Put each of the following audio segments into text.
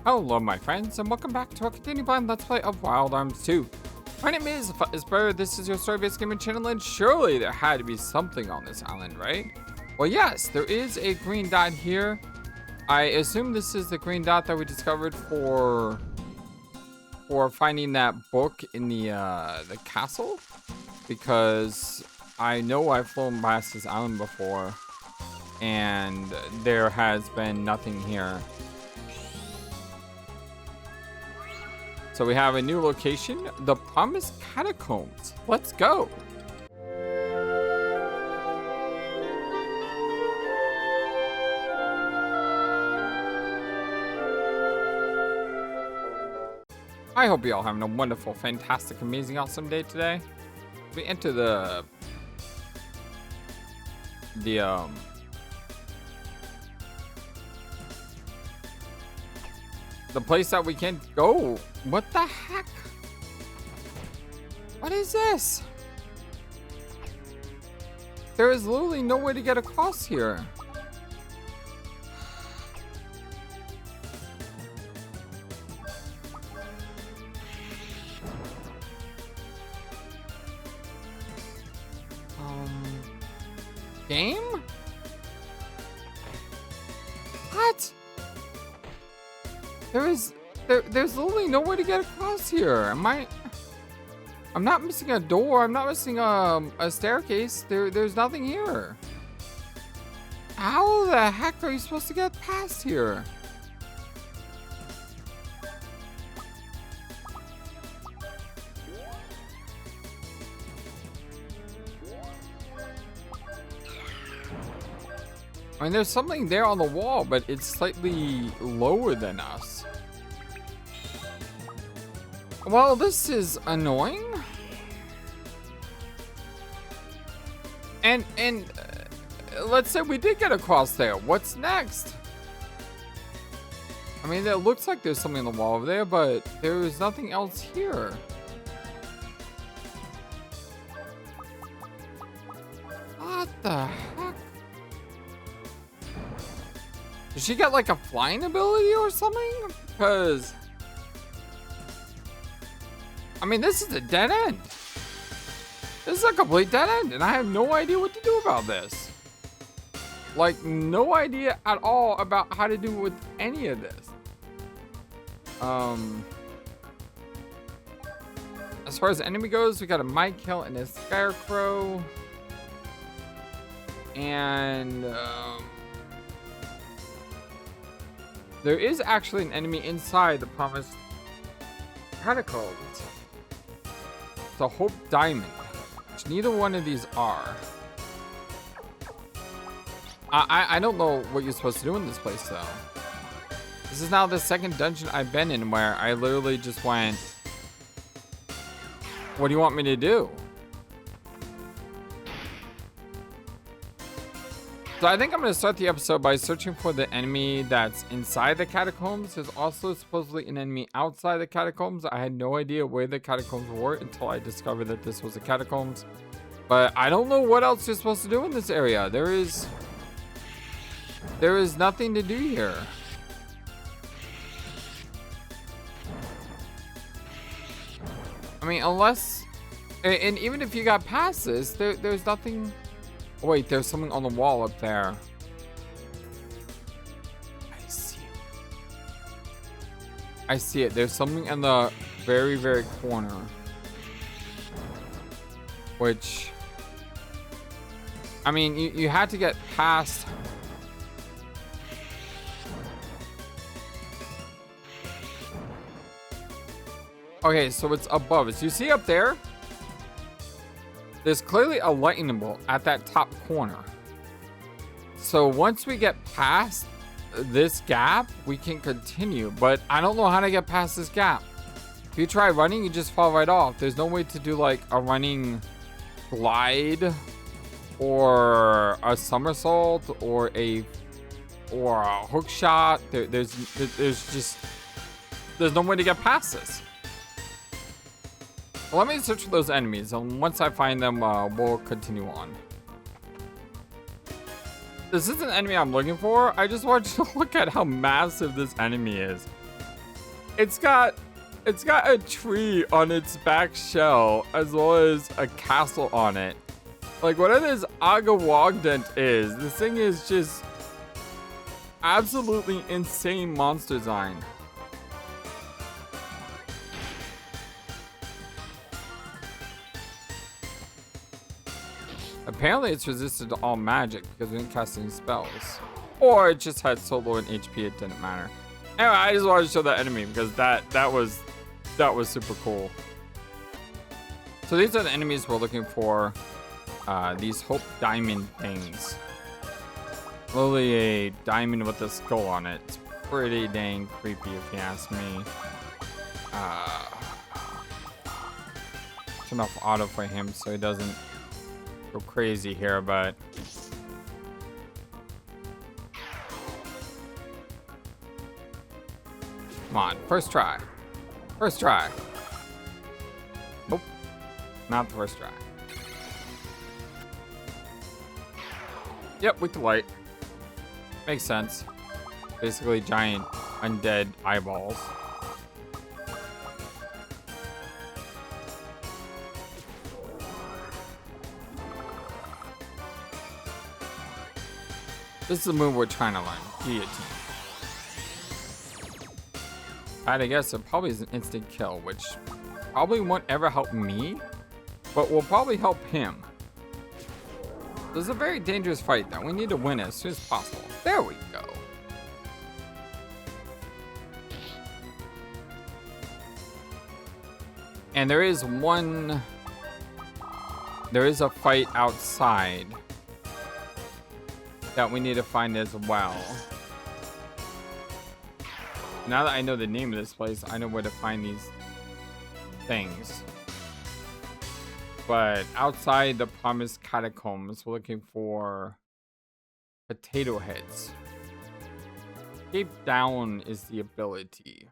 Hello my friends, and welcome back to a continued blind Let's Play of Wild Arms 2. My name is FlightlessBird, this is your story-based gaming channel, and surely there had to be something on this island, right? Well yes, there is a green dot here. I assume this is the green dot that we discovered for finding that book in the castle. Because I know I've flown past this island before, and there has been nothing here. So we have a new location, the Promised Catacombs. Let's go. I hope you all having a wonderful, fantastic, amazing, awesome day today. We enter the place that we can't go. What the heck? What is this? There is literally no way to get across here. Game? What? There's literally no way to get across here. I'm not missing a door. I'm not missing a staircase. There's nothing here. How the heck are you supposed to get past here? I mean, there's something there on the wall, but it's slightly lower than us. Well, this is annoying. And let's say we did get across there. What's next? I mean, it looks like there's something on the wall over there, but there is nothing else here. What the heck? Did she get like a flying ability or something? Because I mean, this is a dead end. This is a complete dead end, and I have no idea what to do about this. Like, no idea at all about how to do with any of this. As far as the enemy goes, we got a Michael and a Scarecrow. And there is actually an enemy inside the Promised Catacombs. It's a Hope Diamond, which neither one of these are. I don't know what you're supposed to do in this place though. This is now the second dungeon I've been in where I literally just went, what do you want me to do? So I think I'm going to start the episode by searching for the enemy that's inside the catacombs. There's also supposedly an enemy outside the catacombs. I had no idea where the catacombs were until I discovered that this was the catacombs. But I don't know what else you're supposed to do in this area. There is nothing to do here. I mean, unless, and even if you got past this, there's nothing. Oh, wait, there's something on the wall up there. I see it. There's something in the very, very corner. Which, I mean, you had to get past. Okay, so it's above us. You see up there? There's clearly a lightning bolt at that top corner. So once we get past this gap, we can continue. But I don't know how to get past this gap. If you try running, you just fall right off. There's no way to do like a running glide or a somersault or a hook shot. There's no way to get past this. Let me search for those enemies, and once I find them, we'll continue on. This is an enemy I'm looking for. I just want you to look at how massive this enemy is. It's got a tree on its back shell as well as a castle on it. Like, whatever this Agawagdent is, this thing is just absolutely insane monster design. Apparently it's resistant to all magic because we didn't cast any spells. Or it just had so low in HP it didn't matter. Anyway, I just wanted to show that enemy because that was super cool. So these are the enemies we're looking for. These Hope Diamond things. Literally a diamond with a skull on it. It's pretty dang creepy if you ask me. Turn off auto for him so he doesn't go crazy here, but come on, first try. First try. Nope. Not the first try. Yep, weak to light. Makes sense. Basically giant undead eyeballs. This is the move we're trying to learn. Guillotine. I guess it probably is an instant kill, which probably won't ever help me, but will probably help him. This is a very dangerous fight that we need to win as soon as possible. There we go. And there is a fight outside that we need to find as well. Now that I know the name of this place, I know where to find these things. But outside the promised catacombs, we're looking for potato heads. Escape down is the ability.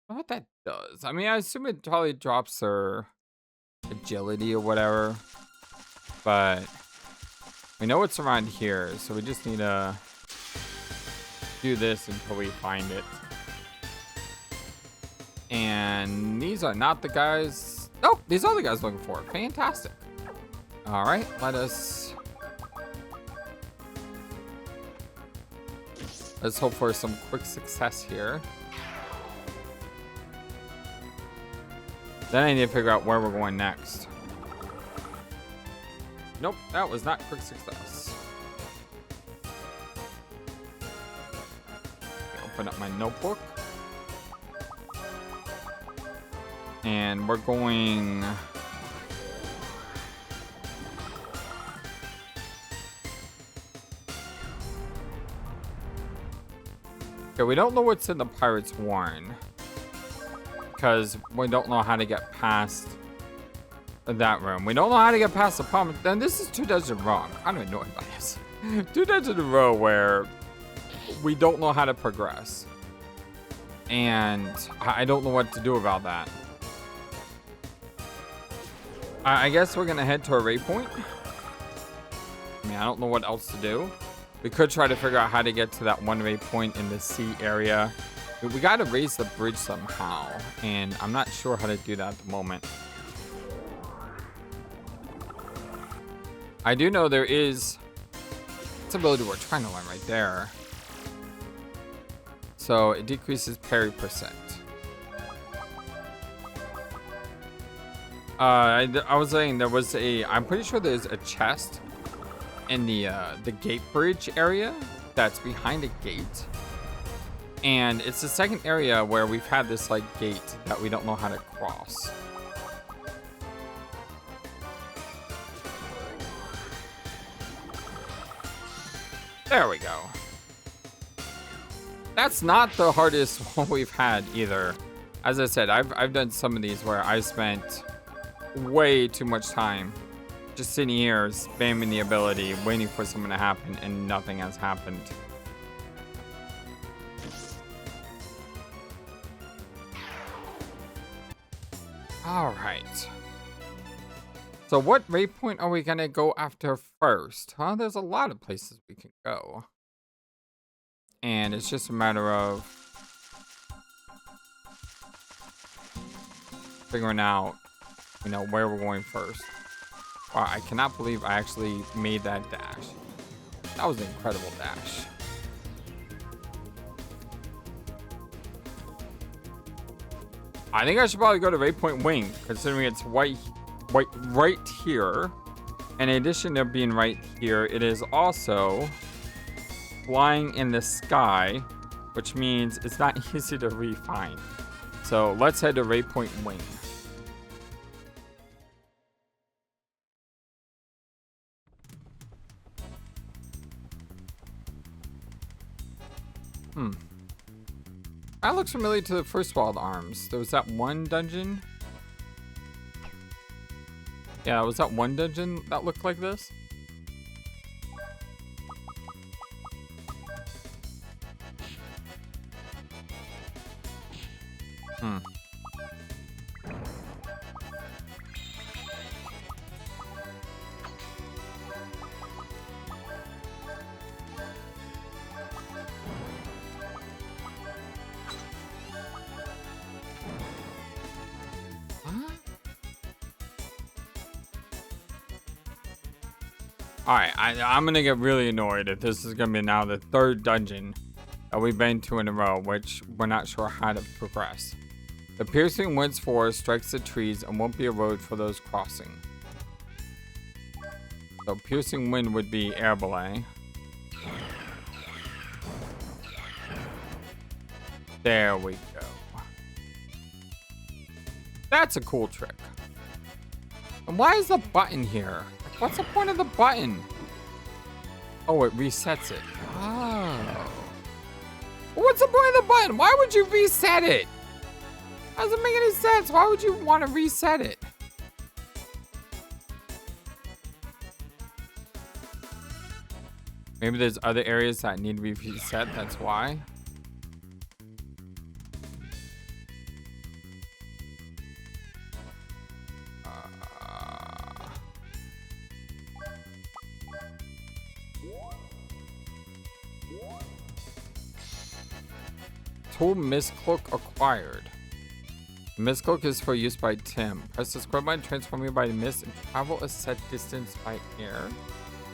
I don't know what that does. I mean, I assume it probably drops their agility or whatever. But we know it's around here, so we just need to do this until we find it. And these are not the guys. Nope, these are the guys looking for it. Fantastic. All right, let's hope for some quick success here. Then I need to figure out where we're going next. Nope, that was not quick success. Open up my notebook. And we're going... Okay, we don't know what's in the Pirate's Warren. Because we don't know how to get past that room. We don't know how to get past the problem. Then this is 2 dungeons in a row. I'm kind of annoyed by this. 2 dungeons in a row where we don't know how to progress. And I don't know what to do about that. I guess we're going to head to a Raypoint. I mean, I don't know what else to do. We could try to figure out how to get to that one Raypoint in the sea area. We got to raise the bridge somehow. And I'm not sure how to do that at the moment. I do know there is... It's ability we're trying to learn right there. So it decreases parry %. I was saying there was a... I'm pretty sure there's a chest in the gate bridge area that's behind a gate. And it's the second area where we've had this like gate that we don't know how to cross. There we go. That's not the hardest one we've had either. As I said, I've done some of these where I spent way too much time just sitting here spamming the ability, waiting for something to happen, and nothing has happened. All right. So what Raypoint are we gonna go after first? Huh? There's a lot of places we can go. And it's just a matter of figuring out, you know, where we're going first. Wow, I cannot believe I actually made that dash. That was an incredible dash. I think I should probably go to Raypoint Wing, considering it's right here. And in addition to being right here, it is also flying in the sky, which means it's not easy to re-find. So let's head to Raypoint Wing. That looks familiar to the first Wild Arms. There was that one dungeon. Yeah, was that one dungeon that looked like this? Alright, I'm gonna get really annoyed if this is gonna be now the third dungeon that we've been to in a row, which we're not sure how to progress. The piercing wind's force strikes the trees and won't be a road for those crossing. So piercing wind would be air belay. There we go. That's a cool trick. And why is the button here? Like, what's the point of the button? Oh, it resets it. Oh. What's the point of the button? Why would you reset it? Doesn't make any sense. Why would you want to reset it? Maybe there's other areas that need to be reset. That's why. Tool Mist Cloak acquired. The Mist Cloak is for use by Tim. Press the square button, transform you by the mist, and travel a set distance by air.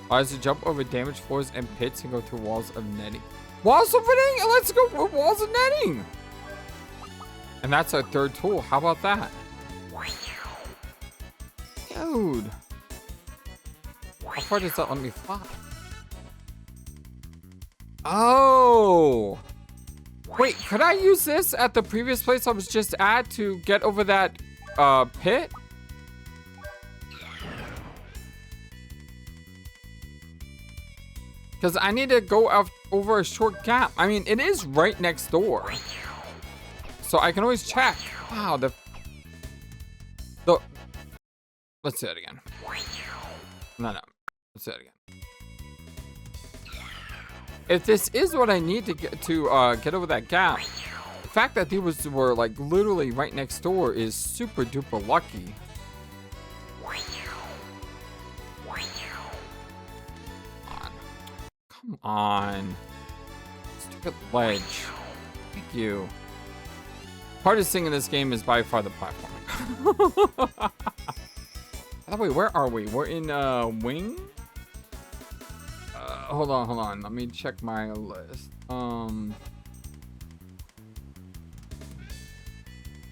Allows you to jump over damaged floors and pits and go through walls of netting. Walls of netting? Let's go through walls of netting! And that's our third tool. How about that? Dude. How far does that let me fly? Oh! Wait, could I use this at the previous place I was just at to get over that pit? Because I need to go over a short gap. I mean, it is right next door. So I can always check. Wow, the let's say it again. No. Let's say it again. If this is what I need to get over that gap, the fact that these were like literally right next door is super duper lucky. Come on. Stupid ledge. Thank you. Hardest thing in this game is by far the platforming. By the way, where are we? We're in Wing? Hold on. Let me check my list.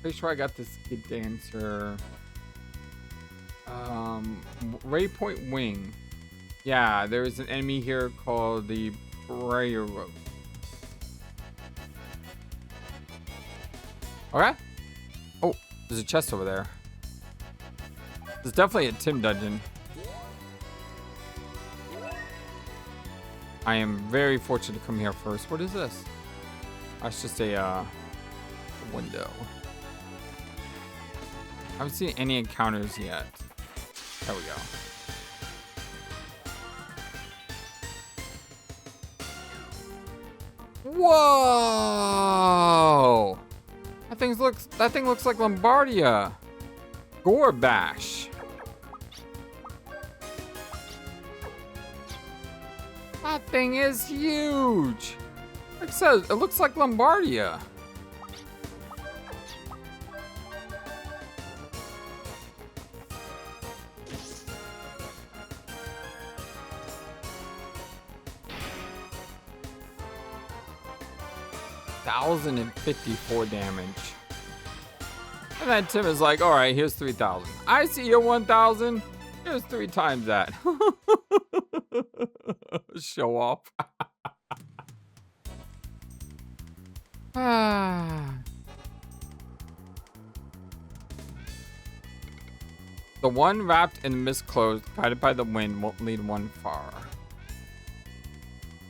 Pretty sure I got this Kid Dancer. Raypoint Wing. Yeah, there's an enemy here called the Prayer Road. Okay. Oh, there's a chest over there. There's definitely a Tim dungeon. I am very fortunate to come here first. What is this? That's just a window. I haven't seen any encounters yet. There we go. Whoa! That thing looks like Lombardia. Gorbash. That thing is huge. Like it says, it looks like Lombardia. 1,054 damage. And then Tim is like, all right, here's 3,000. I see your 1,000. Here's 3 times that. Show off. The one wrapped in mist clothes, guided by the wind, won't lead one far.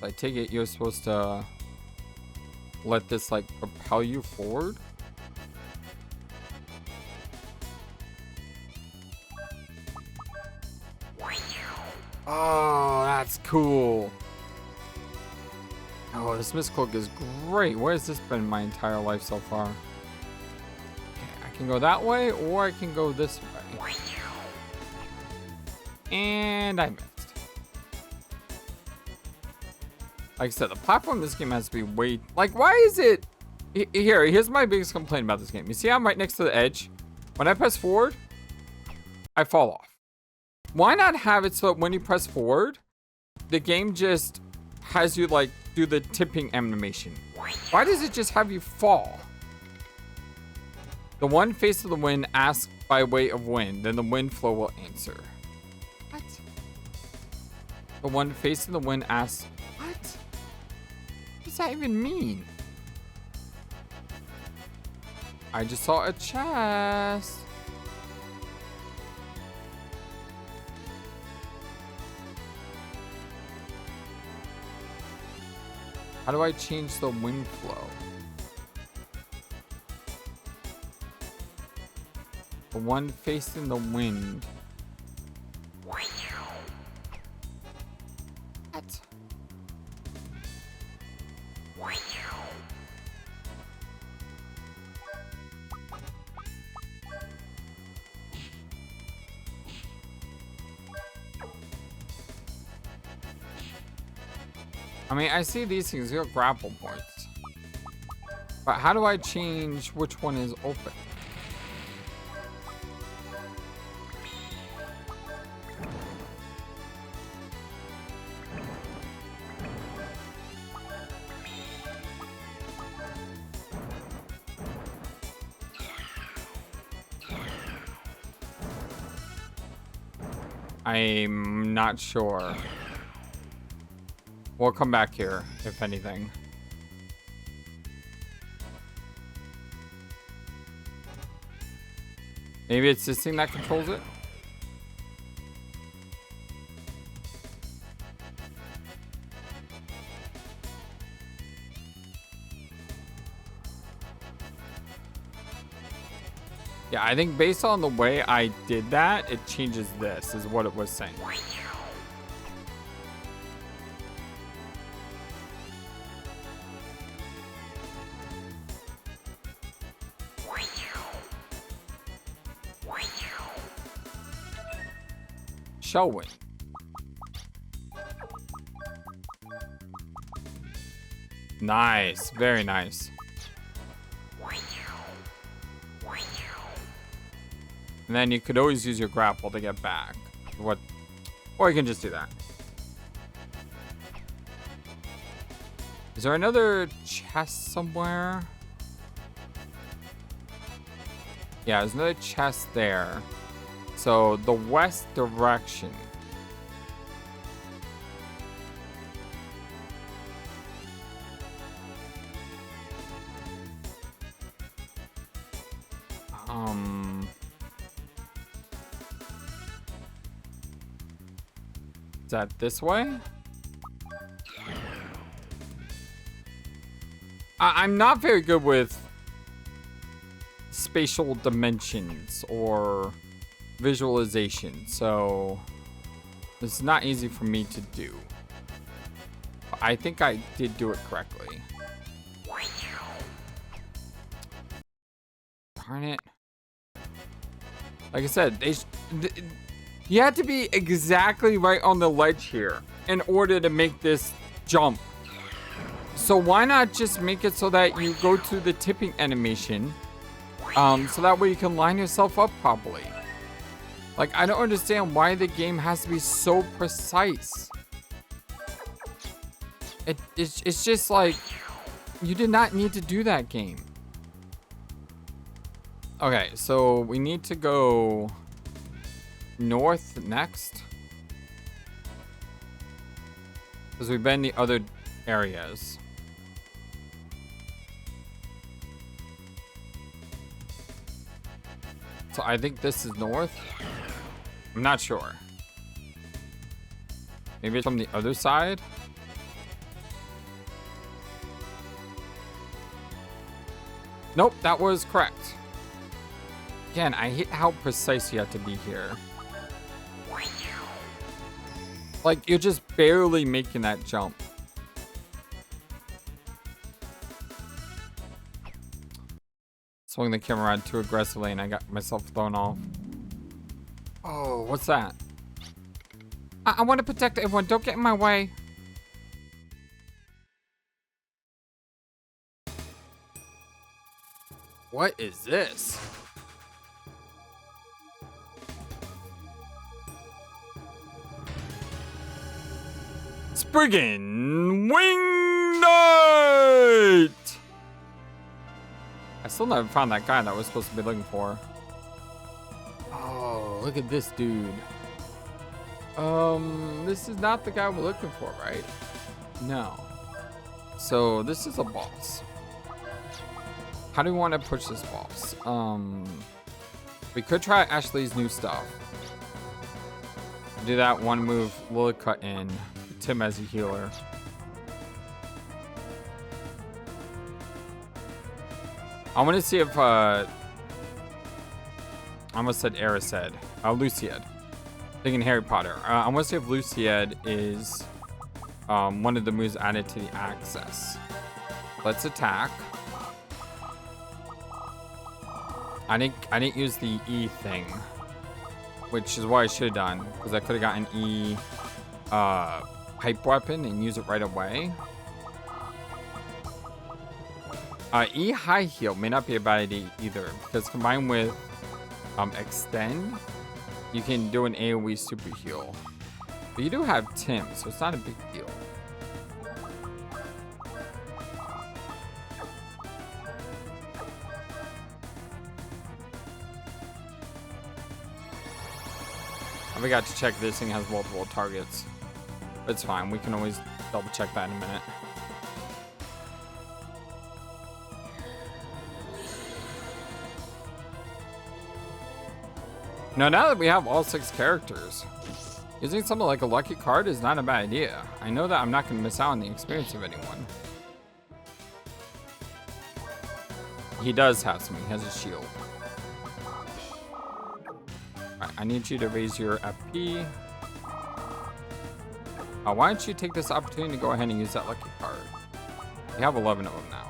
I take it you're supposed to let this like propel you forward. Oh, that's cool. Oh, this mist cloak is great. Where has this been my entire life so far? Okay, I can go that way, or I can go this way. And I missed. Like I said, the platform in this game has to be way... Like, why is it... Here's my biggest complaint about this game. You see I'm right next to the edge? When I press forward, I fall off. Why not have it so that when you press forward, the game just has you, like, do the tipping animation? Why does it just have you fall? The one face of the wind asks by way of wind, then the wind flow will answer. What? The one face of the wind asks... What? What does that even mean? I just saw a chest. How do I change the wind flow? The one facing the wind. What? I mean, I see these things, they're grapple points. But how do I change which one is open? I'm not sure. We'll come back here, if anything. Maybe it's this thing that controls it? Yeah, I think based on the way I did that, it changes this, is what it was saying. Showing. Nice, very nice. And then you could always use your grapple to get back. What? Or you can just do that. Is there another chest somewhere? Yeah, there's another chest there. So the west direction. Is that this way? I'm not very good with spatial dimensions or visualization, so this is not easy for me to do. But I think I did do it correctly. Darn it. Like I said, you have to be exactly right on the ledge here in order to make this jump. So why not just make it so that you go to the tipping animation, so that way you can line yourself up properly. Like, I don't understand why the game has to be so precise. It's just like, You did not need to do that, game. Okay, so we need to go north next. Because we've been in the other areas. So I think this is north. I'm not sure. Maybe it's from the other side. Nope, that was correct. Again, I hate how precise you have to be here. Like, you're just barely making that jump. Swung the camera around too aggressively and I got myself thrown off. Oh, what's that? I want to protect everyone. Don't get in my way. What is this? Spriggan Wing Knight! I still never found that guy that I was supposed to be looking for. Oh, look at this dude. This is not the guy we're looking for, right? No. So this is a boss. How do we want to push this boss? We could try Ashley's new stuff. Do that one move, Lily cut in. Tim as a healer. I want to see if I almost said Erised. Luciad. Thinking Harry Potter. I want to see if Luciad is one of the moves added to the access. Let's attack. I didn't use the E thing, which is what I should have done, because I could have gotten E pipe weapon and use it right away. E high heal may not be a bad idea either, because combined with extend, you can do an AoE super heal. But you do have Tim, so it's not a big deal. I forgot to check this thing has multiple targets. It's fine, we can always double check that in a minute. Now that we have all 6 characters, using something like a lucky card is not a bad idea. I know that I'm not going to miss out on the experience of anyone. He does have some, he has a shield. Alright, I need you to raise your FP. Why don't you take this opportunity to go ahead and use that lucky card? We have 11 of them now.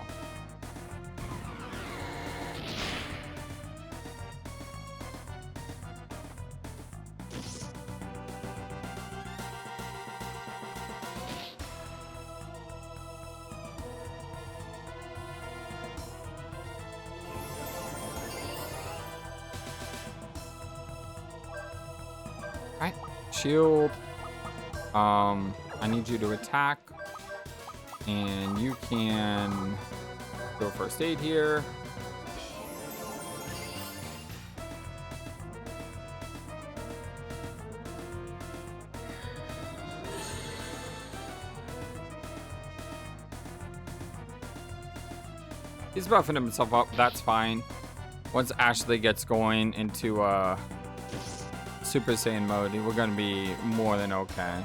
Alright, shield. I need you to attack, and you can go first aid here. He's buffing himself up, that's fine. Once Ashley gets going into Super Saiyan mode, we're gonna be more than okay.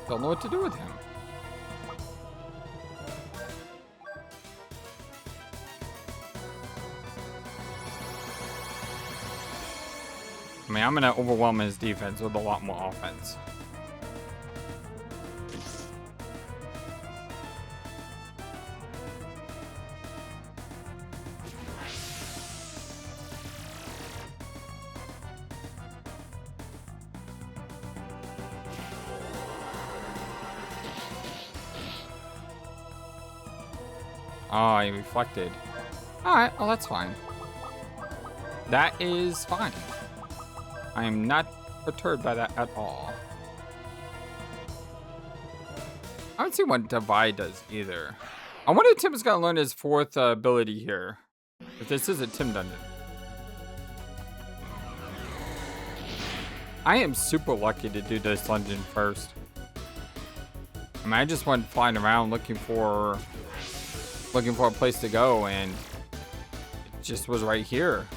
Don't know what to do with him. I mean, I'm gonna overwhelm his defense with a lot more offense. Oh, he reflected. Alright, well that's fine. That is fine. I am not perturbed by that at all. I haven't seen what Divide does either. I wonder if Tim's gonna learn his fourth ability here. If this is a Tim dungeon. I am super lucky to do this dungeon first. I mean, I just went flying around looking for a place to go, and it just was right here.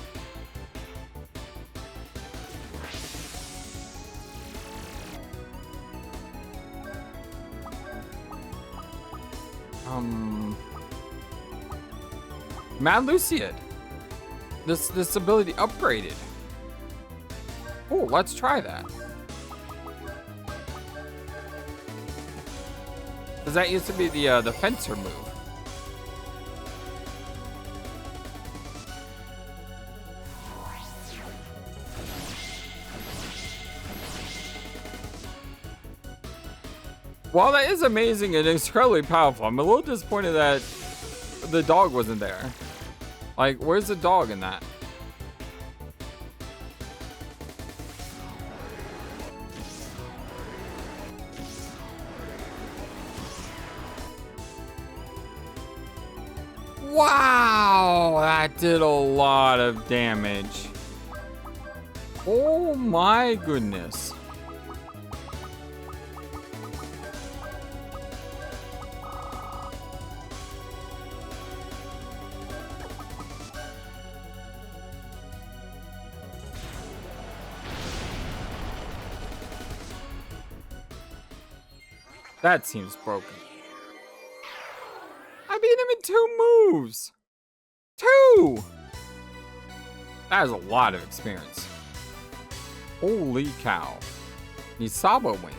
Mad Luciad. This ability upgraded. Oh, let's try that. Cause that used to be the fencer move. While that is amazing and incredibly powerful, I'm a little disappointed that the dog wasn't there. Like, where's the dog in that? Wow, that did a lot of damage. Oh my goodness. That seems broken. I beat him in 2 moves. 2! That is a lot of experience. Holy cow. Nisaba Wing.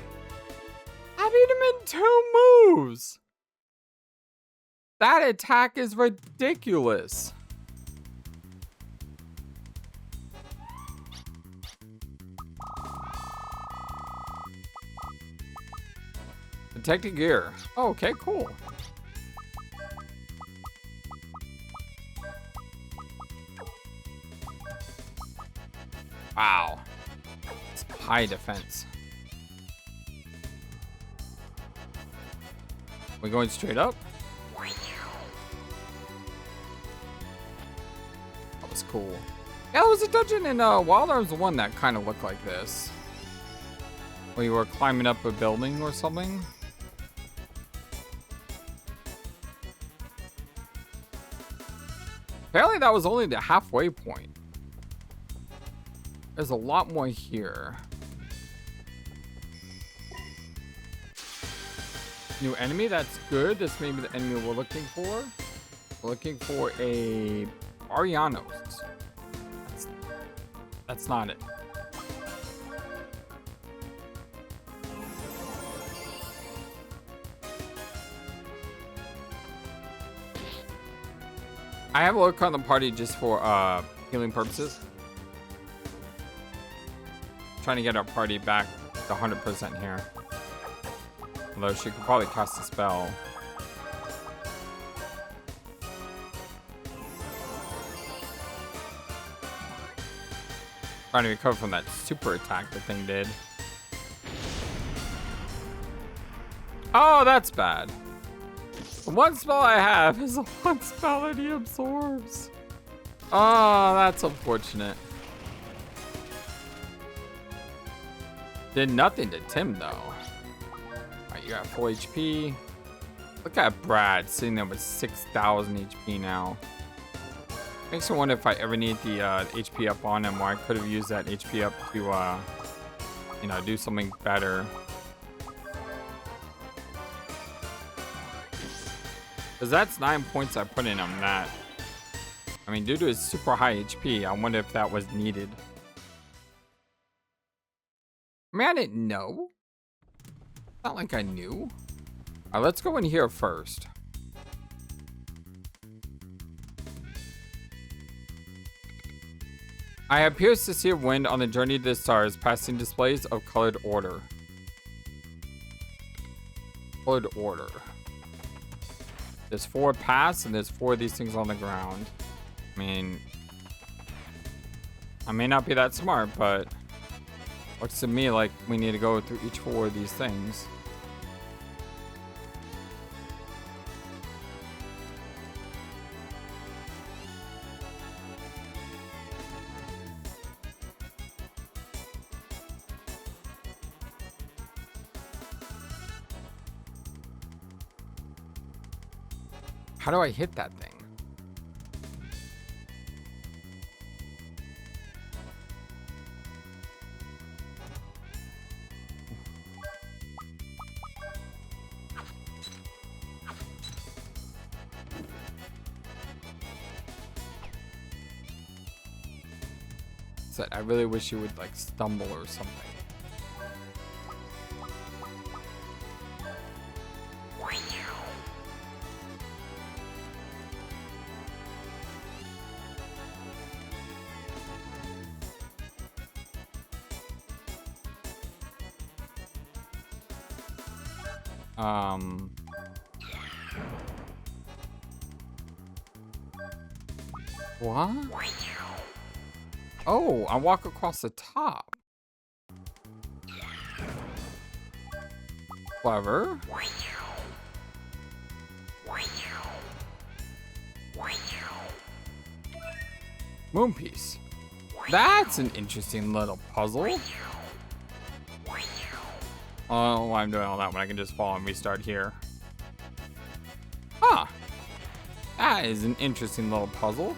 I beat him in 2 moves. That attack is ridiculous. Protected gear. Oh, okay, cool. Wow. It's high defense. We're going straight up. That was cool. Yeah, there was a dungeon in Wild Arms 1 that kind of looked like this. Where you were climbing up a building or something. Apparently that was only the halfway point. There's a lot more here. New enemy, that's good. This may be the enemy we're looking for. We're looking for a Arianos. That's not it. I have a look on the party just for healing purposes. Trying to get our party back to 100% here. Although she could probably cast a spell. Trying to recover from that super attack the thing did. Oh, that's bad. The one spell I have is the one spell that he absorbs. Oh, that's unfortunate. Did nothing to Tim, though. Alright, you got full HP. Look at Brad sitting there with 6,000 HP now. Makes me wonder if I ever need the HP up on him, or I could have used that HP up to, you know, do something better. Because that's 9 points I put in on that. I mean, due to his super high HP, I wonder if that was needed. I mean, I didn't know. Not like I knew. Alright, let's go in here first. I have pierced the sea of wind on the journey to the stars, passing displays of colored order. Colored order. There's 4 paths, and there's 4 of these things on the ground. I mean, I may not be that smart, but looks to me like we need to go through each 4 of these things. How do I hit that thing? I really wish you would like stumble or something. What? Oh, I walk across the top. Clever. Moon piece. That's an interesting little puzzle. Oh, why I'm doing all that when I can just fall and restart here. Huh. That is an interesting little puzzle.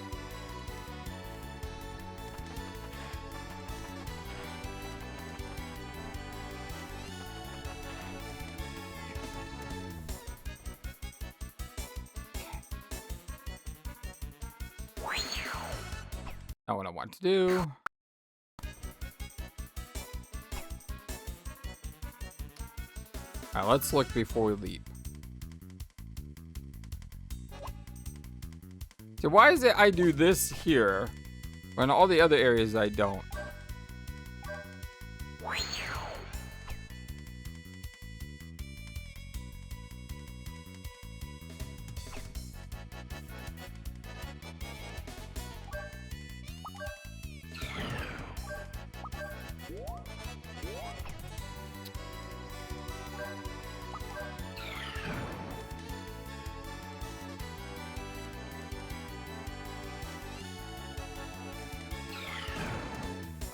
Not what I want to do. Alright, let's look before we leap. So why is it I do this here when all the other areas I don't?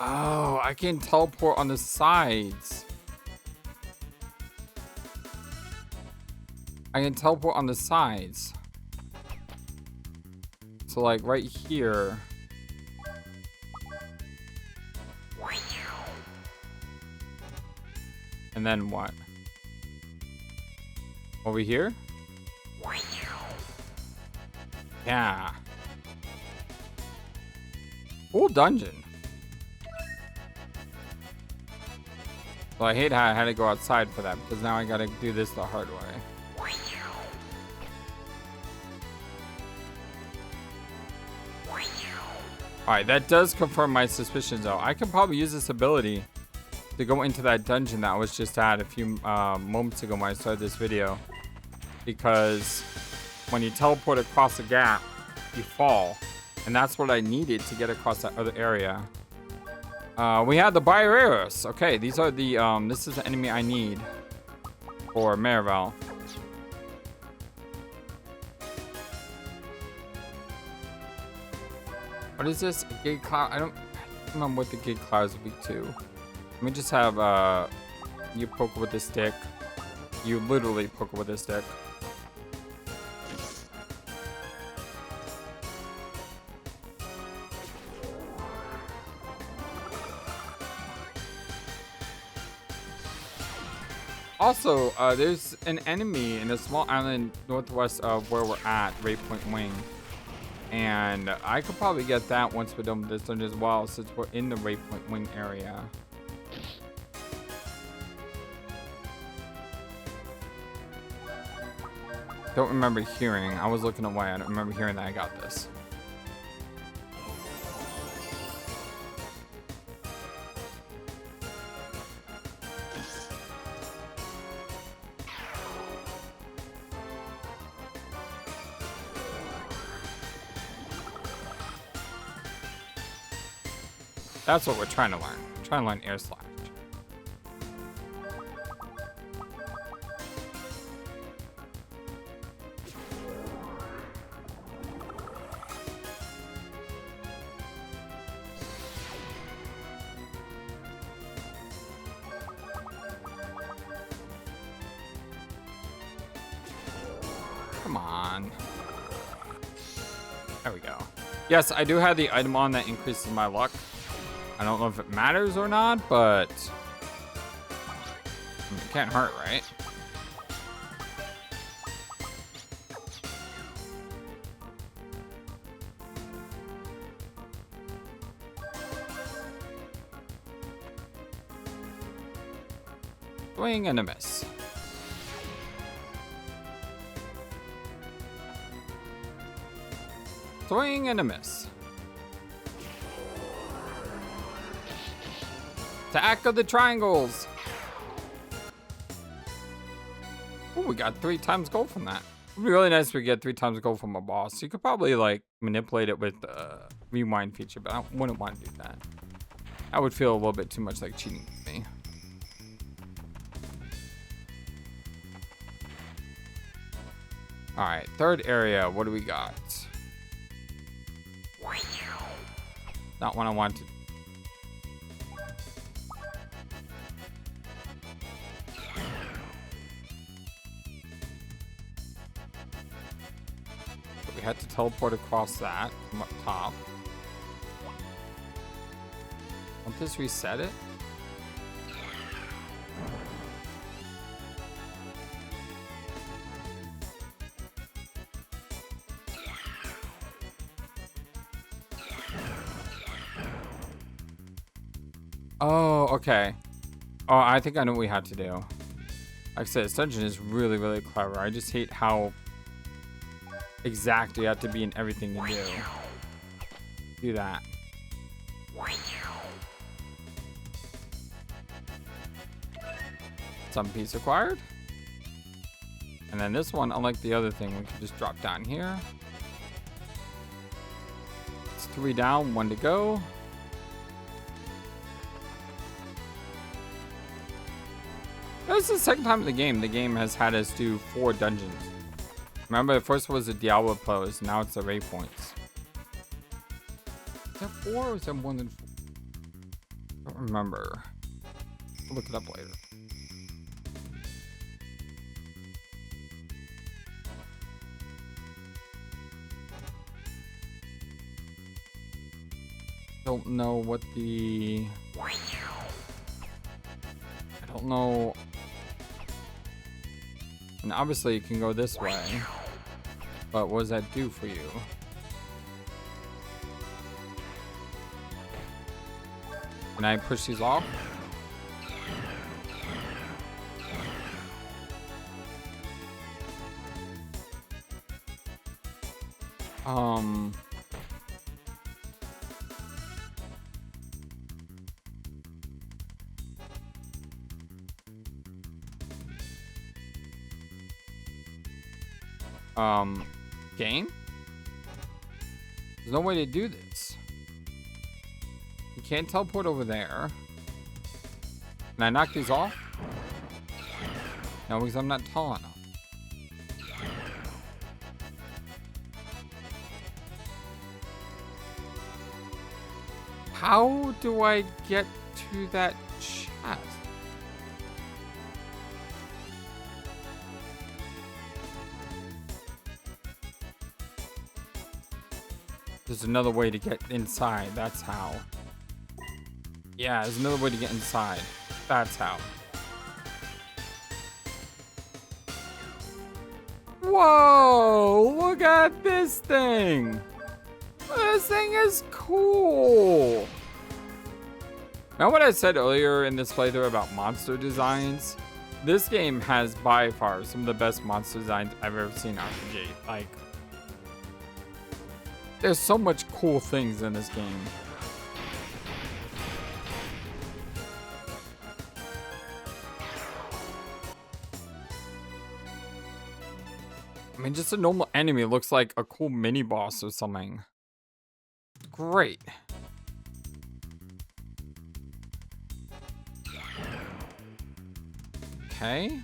Oh, I can teleport on the sides. I can teleport on the sides. So like right here. And then what? Over here? Yeah. Cool dungeon. Well, I hate how I had to go outside for that because now I gotta do this the hard way. Alright, that does confirm my suspicions though. I could probably use this ability to go into that dungeon that I was just at a few moments ago when I started this video. Because when you teleport across the gap, you fall. And that's what I needed to get across that other area. We have the Barreros. Okay, these are the, this is the enemy I need for Marival. What is this? A gate cloud? I don't remember what the gate clouds will be to. Let me just have, you poke with the stick. You literally poke with a stick. Also, there's an enemy in a small island northwest of where we're at, Raypoint Wing. And I could probably get that once we're done with this dungeon as well, since we're in the Raypoint Wing area. Don't remember hearing. I was looking away. I don't remember hearing that I got this. That's what we're trying to learn. We're trying to learn air slash. Come on. There we go. Yes, I do have the item on that increases my luck. I don't know if it matters or not, but I mean, it can't hurt, right? Swing and a miss. Swing and a miss. Attack of the triangles. Oh, we got 3 times gold from that. It'd be really nice if we get 3 times gold from a boss. You could probably like manipulate it with the rewind feature, but I wouldn't want to do that. That would feel a little bit too much like cheating to me. All right, third area. What do we got? Not what I wanted. We had to teleport across that from up top. Won't this reset it? Oh, okay. Oh, I think I know what we had to do. Like I said, this dungeon is really, really clever. I just hate how exact you have to be in everything you do. Do that. Some piece acquired. And then this one, unlike the other thing, we can just drop down here. It's 3 down, 1 to go. This is the second time in the game has had us do 4 dungeons. Remember, the first was the Diablo pose, now it's the Raypoints. Is that 4 or is that more than 4? I don't remember. I'll look it up later. Don't know what the... I don't know. And obviously you can go this way. But what does that do for you? Can I push these off? Game? There's no way to do this. You can't teleport over there. Can I knock these off? No, because I'm not tall enough. How do I get to that chest? There's another way to get inside. That's how. Yeah, there's another way to get inside. That's how. Whoa! Look at this thing! This thing is cool! Now, what I said earlier in this playthrough about monster designs, this game has by far some of the best monster designs I've ever seen out the gate. Like, there's so much cool things in this game. I mean, just a normal enemy looks like a cool mini boss or something. Great. Okay.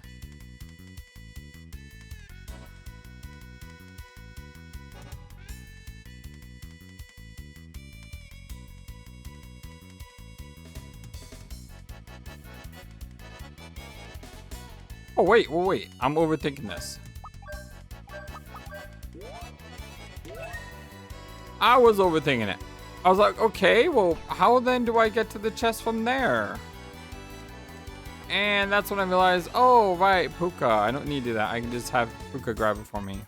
Oh, wait. I'm overthinking this. I was overthinking it. I was like, okay, well, how then do I get to the chest from there? And that's when I realized, oh, right, Puka. I don't need to do that. I can just have Puka grab it for me.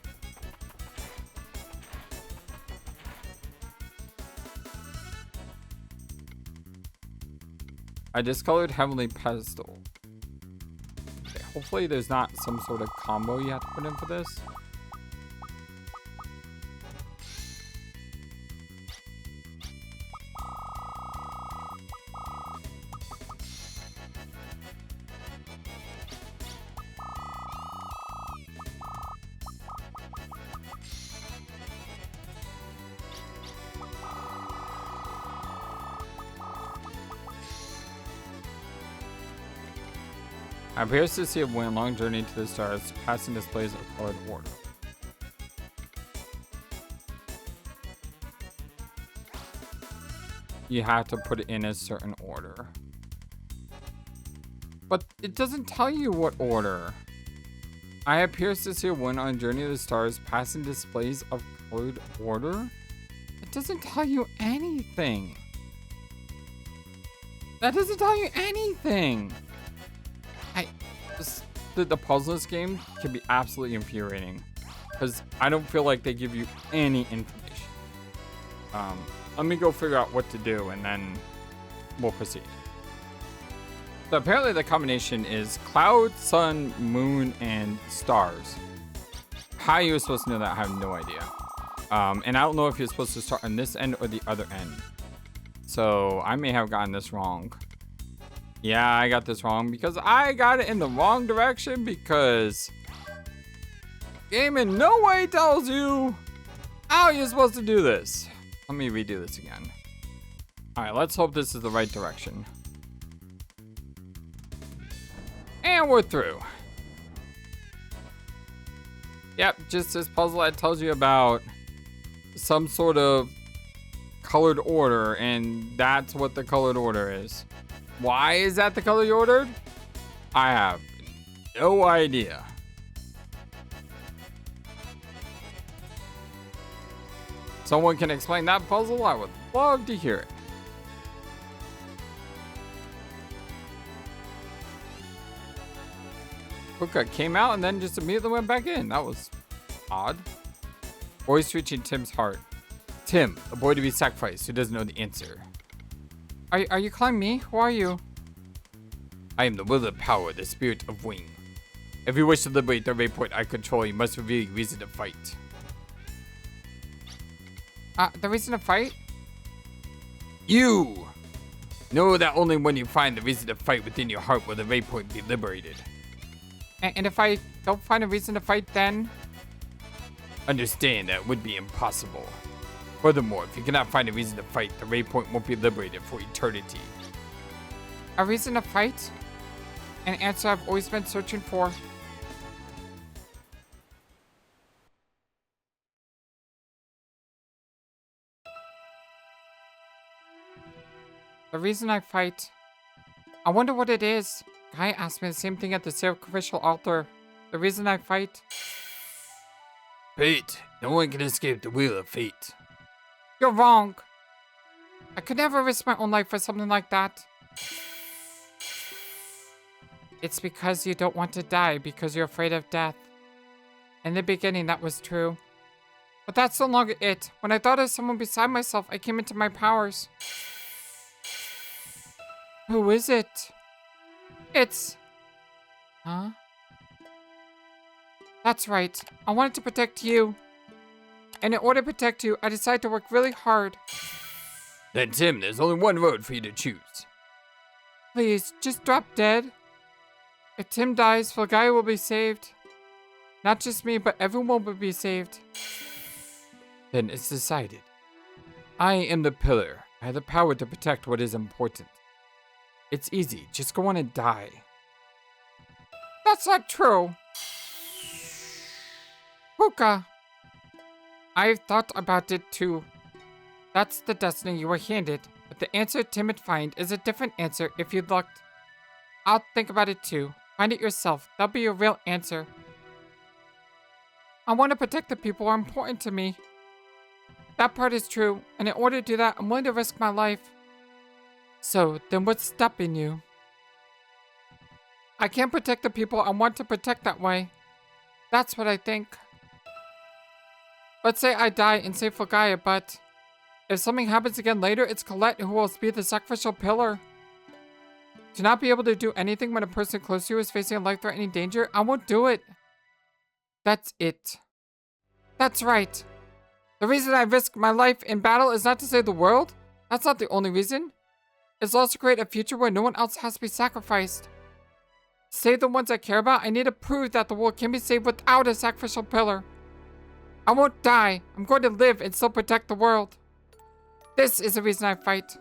I discolored Heavenly Pedestal. Okay, hopefully there's not some sort of combo you have to put in for this. I appears to see a long journey to the stars, passing displays of colored order. You have to put it in a certain order. But it doesn't tell you what order. I appears to see a wind on journey to the stars, passing displays of colored order. It doesn't tell you anything. That doesn't tell you anything. The puzzle in this game can be absolutely infuriating because I don't feel like they give you any information. Let me go figure out what to do and then we'll proceed. So apparently the combination is cloud, sun, moon, and stars. How you're supposed to know that, I have no idea. And I don't know if you're supposed to start on this end or the other end. So I may have gotten this wrong. Yeah, I got this wrong because I got it in the wrong direction because game in no way tells you how you're supposed to do this. Let me redo this again. All right, let's hope this is the right direction. And we're through. Yep, just this puzzle that tells you about some sort of colored order, and that's what the colored order is. Why is that the color you ordered? I have no idea. Someone can explain that puzzle? I would love to hear it. Puka came out and then just immediately went back in. That was odd. Voice reaching Tim's heart. Tim, a boy to be sacrificed who doesn't know the answer. Are you calling me? Who are you? I am the will of power, the spirit of Wing. If you wish to liberate the Raypoint I control, you must reveal your reason to fight. The reason to fight? You! Know that only when you find the reason to fight within your heart will the Raypoint be liberated. And if I don't find a reason to fight, then? Understand that it would be impossible. Furthermore, if you cannot find a reason to fight, the Raypoint won't be liberated for eternity. A reason to fight? An answer I've always been searching for. The reason I fight. I wonder what it is. Guy asked me the same thing at the sacrificial altar. The reason I fight. Fate. No one can escape the wheel of fate. You're wrong. I could never risk my own life for something like that. It's because you don't want to die because you're afraid of death. In the beginning, that was true. But that's no longer it. When I thought of someone beside myself, I came into my powers. Who is it? It's... Huh? That's right. I wanted to protect you. And in order to protect you, I decided to work really hard. Then, Tim, there's only one road for you to choose. Please, just drop dead. If Tim dies, Filgaia will be saved. Not just me, but everyone will be saved. Then it's decided. I am the pillar. I have the power to protect what is important. It's easy. Just go on and die. That's not true. Puka, I've thought about it too. That's the destiny you were handed. But the answer Tim would find is a different answer if you'd looked. I'll think about it too. Find it yourself. That'll be your real answer. I want to protect the people who are important to me. That part is true, and in order to do that, I'm willing to risk my life. So, then what's stopping you? I can't protect the people I want to protect that way. That's what I think. Let's say I die and save Filgaia, but if something happens again later, it's Colette who will be the sacrificial pillar. To not be able to do anything when a person close to you is facing a life-threatening danger, I won't do it. That's it. That's right. The reason I risk my life in battle is not to save the world. That's not the only reason. It's also to create a future where no one else has to be sacrificed. To save the ones I care about, I need to prove that the world can be saved without a sacrificial pillar. I won't die. I'm going to live and still protect the world. This is the reason I fight.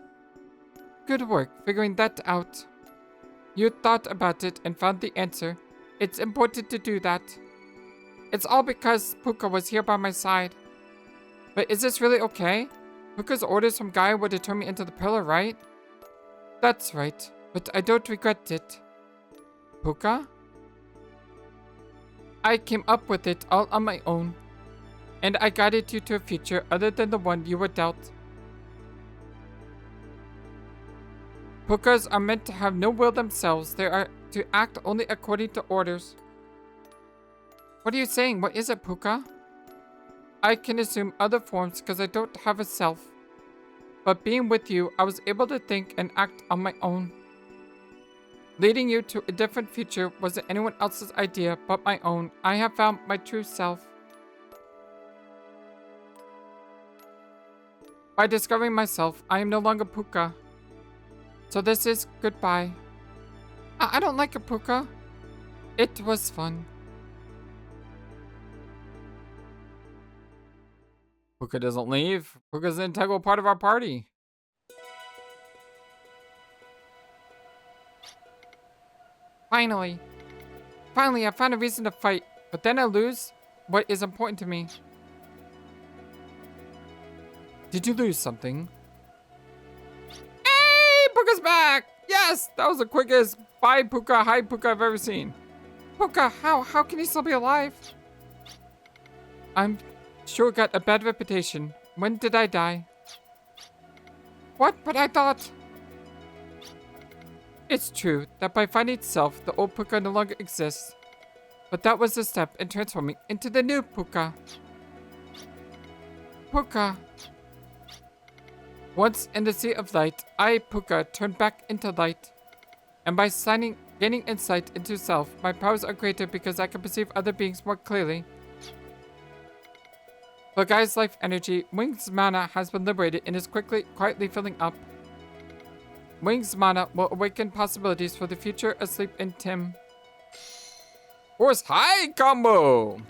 Good work figuring that out. You thought about it and found the answer. It's important to do that. It's all because Puka was here by my side. But is this really okay? Puka's orders from Gaia would have turned me into the pillar, right? That's right, but I don't regret it. Puka? I came up with it all on my own. And I guided you to a future other than the one you were dealt. Pukas are meant to have no will themselves. They are to act only according to orders. What are you saying? What is it, Puka? I can assume other forms because I don't have a self. But being with you, I was able to think and act on my own. Leading you to a different future wasn't anyone else's idea but my own. I have found my true self. By discovering myself, I am no longer Puka. So this is goodbye. I don't like it, Puka. It was fun. Puka doesn't leave. Puka's an integral part of our party. Finally. Finally, I found a reason to fight. But then I lose what is important to me. Did you lose something? Hey, Puka's back! Yes, that was the quickest bye Puka, hi Puka I've ever seen. Puka, how can he still be alive? I'm sure it got a bad reputation. When did I die? What? But I thought... It's true that by finding itself, the old Puka no longer exists. But that was the step in transforming into the new Puka. Puka. Once in the sea of light, I, Puka, turned back into light. And by gaining insight into self, my powers are greater because I can perceive other beings more clearly. Filgaia's life energy, Wing's mana, has been liberated and is quietly filling up. Wing's mana will awaken possibilities for the future asleep in Tim. Force High Combo!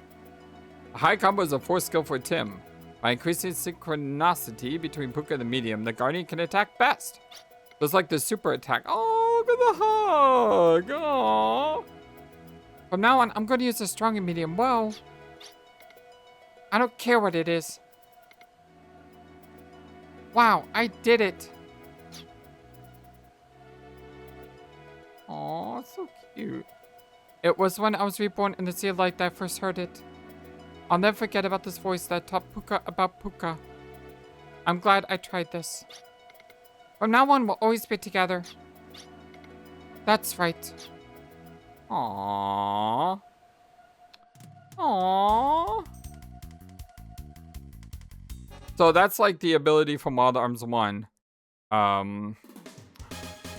A high combo is a force skill for Tim. By increasing synchronicity between Puka and the medium, the Guardian can attack best. It's like the super attack. Oh, look at the hug! Aww. From now on, I'm going to use the strong and medium. Well, I don't care what it is. Wow, I did it. Aw, so cute. It was when I was reborn in the Sea of Light that I first heard it. I'll never forget about this voice that taught Puka about Puka. I'm glad I tried this. From now on, we'll always be together. That's right. Aww. Aww. So that's like the ability from Wild Arms 1.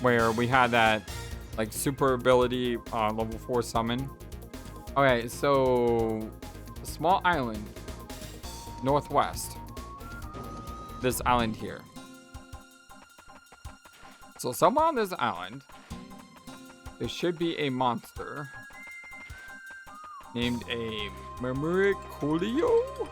Where we had that like super ability level 4 summon. Okay, so a small island northwest. This island here. So somewhere on this island, there should be a monster named a Murmuricolio.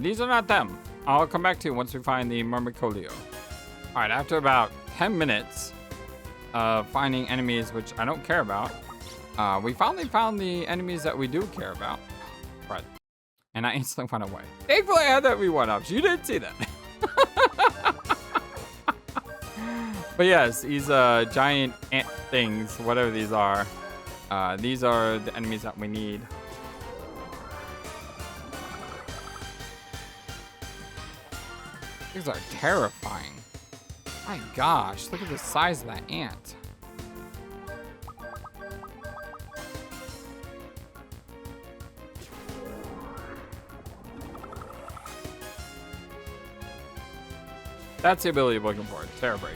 These are not them. I'll come back to you once we find the Myrmecoleum. All right, after about 10 minutes of finding enemies, which I don't care about, we finally found the enemies that we do care about. Right. And I instantly went away. Thankfully, I had that re1-ups. You didn't see that. But yes, these giant ant things, whatever these are the enemies that we need. These are terrifying. My gosh, look at the size of that ant. That's the ability I'm looking for. Terror Break.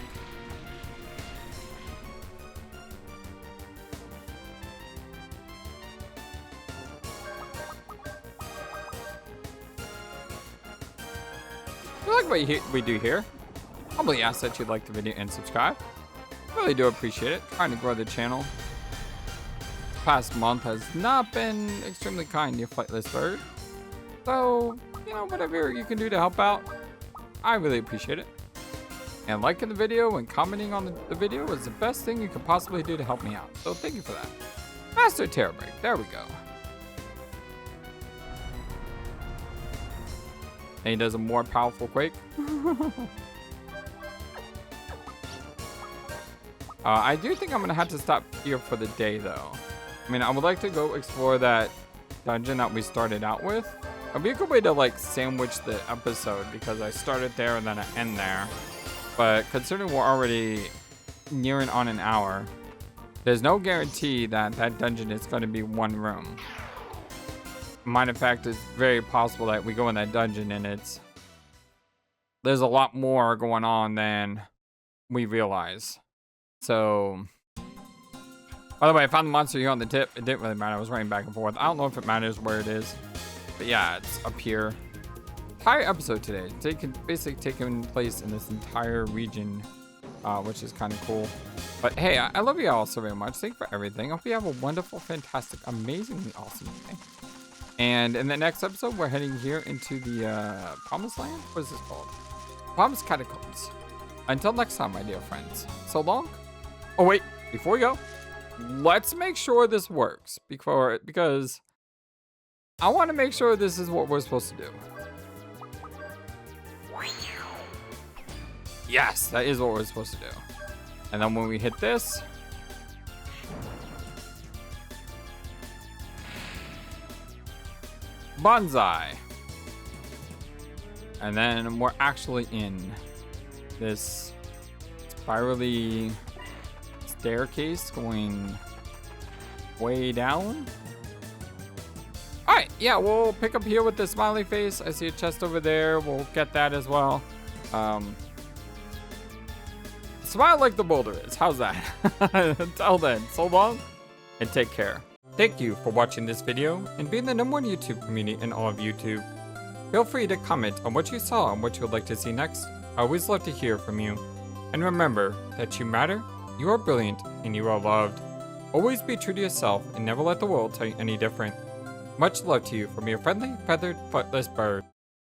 If you like what we do here, humbly ask that you like the video and subscribe. Really do appreciate it. Trying to grow the channel. This past month has not been extremely kind to FlightlessBird. So, you know, whatever you can do to help out, I really appreciate it. And liking the video and commenting on the video is the best thing you could possibly do to help me out. So thank you for that. Master Terror Break. There we go. And he does a more powerful quake. I do think I'm going to have to stop here for the day, though. I mean, I would like to go explore that dungeon that we started out with. It'd be a good way to, like, sandwich the episode, because I started there and then I end there. But considering we're already nearing on an hour, there's no guarantee that that dungeon is going to be one room. Matter of fact, it's very possible that we go in that dungeon and there's a lot more going on than we realize. So, by the way, I found the monster here on the tip. It didn't really matter. I was running back and forth. I don't know if it matters where it is. But yeah, it's up here. Entire episode today. Basically taking place in this entire region, which is kind of cool. But hey, I love you all so very much. Thank you for everything. I hope you have a wonderful, fantastic, amazingly awesome day. And in the next episode, we're heading here into the Promised Land. What is this called? Promised Catacombs. Until next time, my dear friends. So long. Oh wait, before we go, let's make sure this works because I want to make sure this is what we're supposed to do. Yes, that is what we're supposed to do. And then when we hit this, bonsai. And then we're actually in this spirally staircase going way down. All right, yeah, we'll pick up here with the smiley face. I see a chest over there. We'll get that as well. Smile like the boulder is. How's that? Until then, so long and take care. Thank you for watching this video and being the #1 YouTube community in all of YouTube. Feel free to comment on what you saw and what you would like to see next. I always love to hear from you. And remember that you matter, you are brilliant, and you are loved. Always be true to yourself and never let the world tell you any different. Much love to you from your friendly, feathered, flightless bird.